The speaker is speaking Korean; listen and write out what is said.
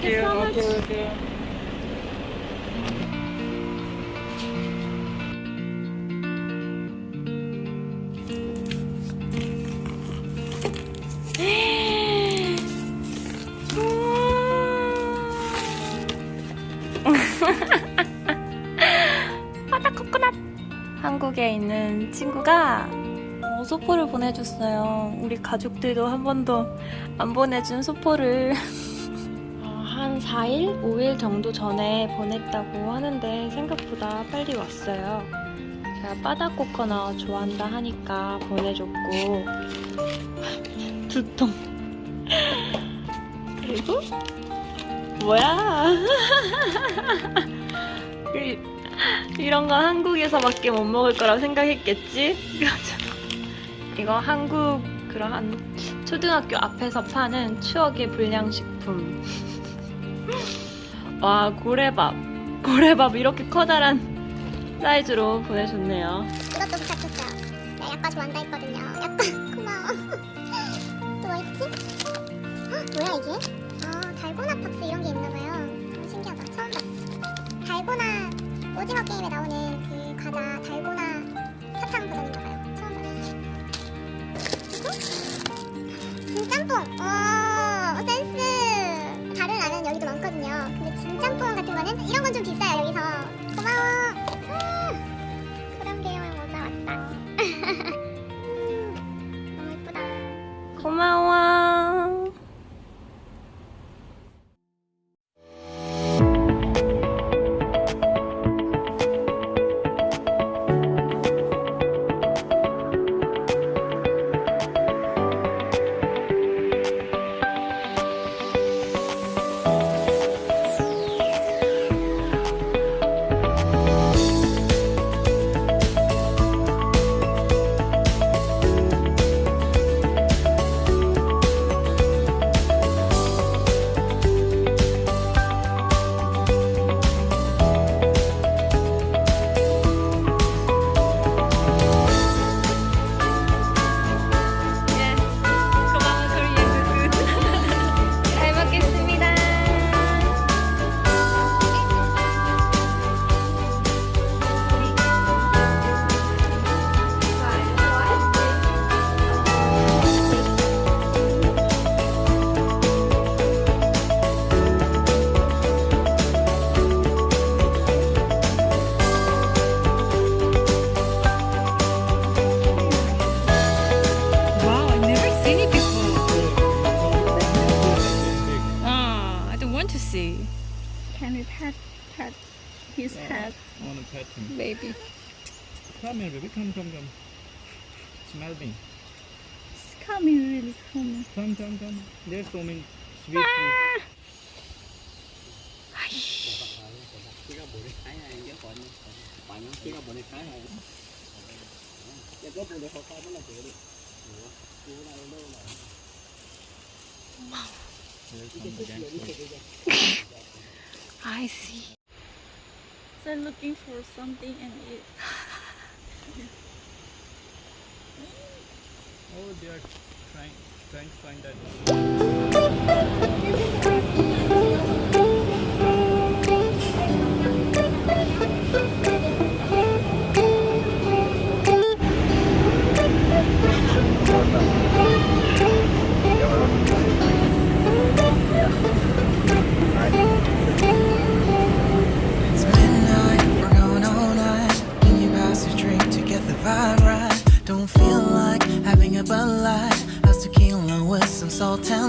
you so much. Okay. 바다 코코넛. 한국에 있는 친구가 소포를 보내줬어요. 우리 가족들도 한 번도 안 보내준 소포를 한 4일? 5일 정도 전에 보냈다고 하는데 생각보다 빨리 왔어요. 제가 바다 코코넛 좋아한다 하니까 보내줬고 두 통. 그리고 뭐야? 이런 건 한국에서밖에 못 먹을 거라고 생각했겠지? 이거 한국 그런 초등학교 앞에서 파는 추억의 불량식품. 와, 고래밥 이렇게 커다란 사이즈로 보내줬네요. 이것도 부탁했어요. 나 약간 좋아한다 했거든요. 약간 고마워. 또 뭐 있지? 헉, 뭐야 이게? 달고나 박스 이런 게 있나봐요. 신기하다. 처음 봤어. 달고나 오징어 게임에 나오는 그 과자 달고나 사탕 버전인가봐요. 처음 봤어. 진짬뽕! 센스! 다른 라면 여기도 많거든요. 근데 진짬뽕 같은 거는 이런 건 좀 비싸요, 여기서. 고마워! 그런 계열 모자 왔다. 너무 예쁘다. 고마워. Can we pet his head? I want to pet him. Baby. Come here, baby. Come. Smell me. It's coming, really coming. Come. There's so many sweet food. I see. They're looking for something and eat. Oh, they are trying to find that. Don't feel like having a Bud Light. Us tequila with some salt and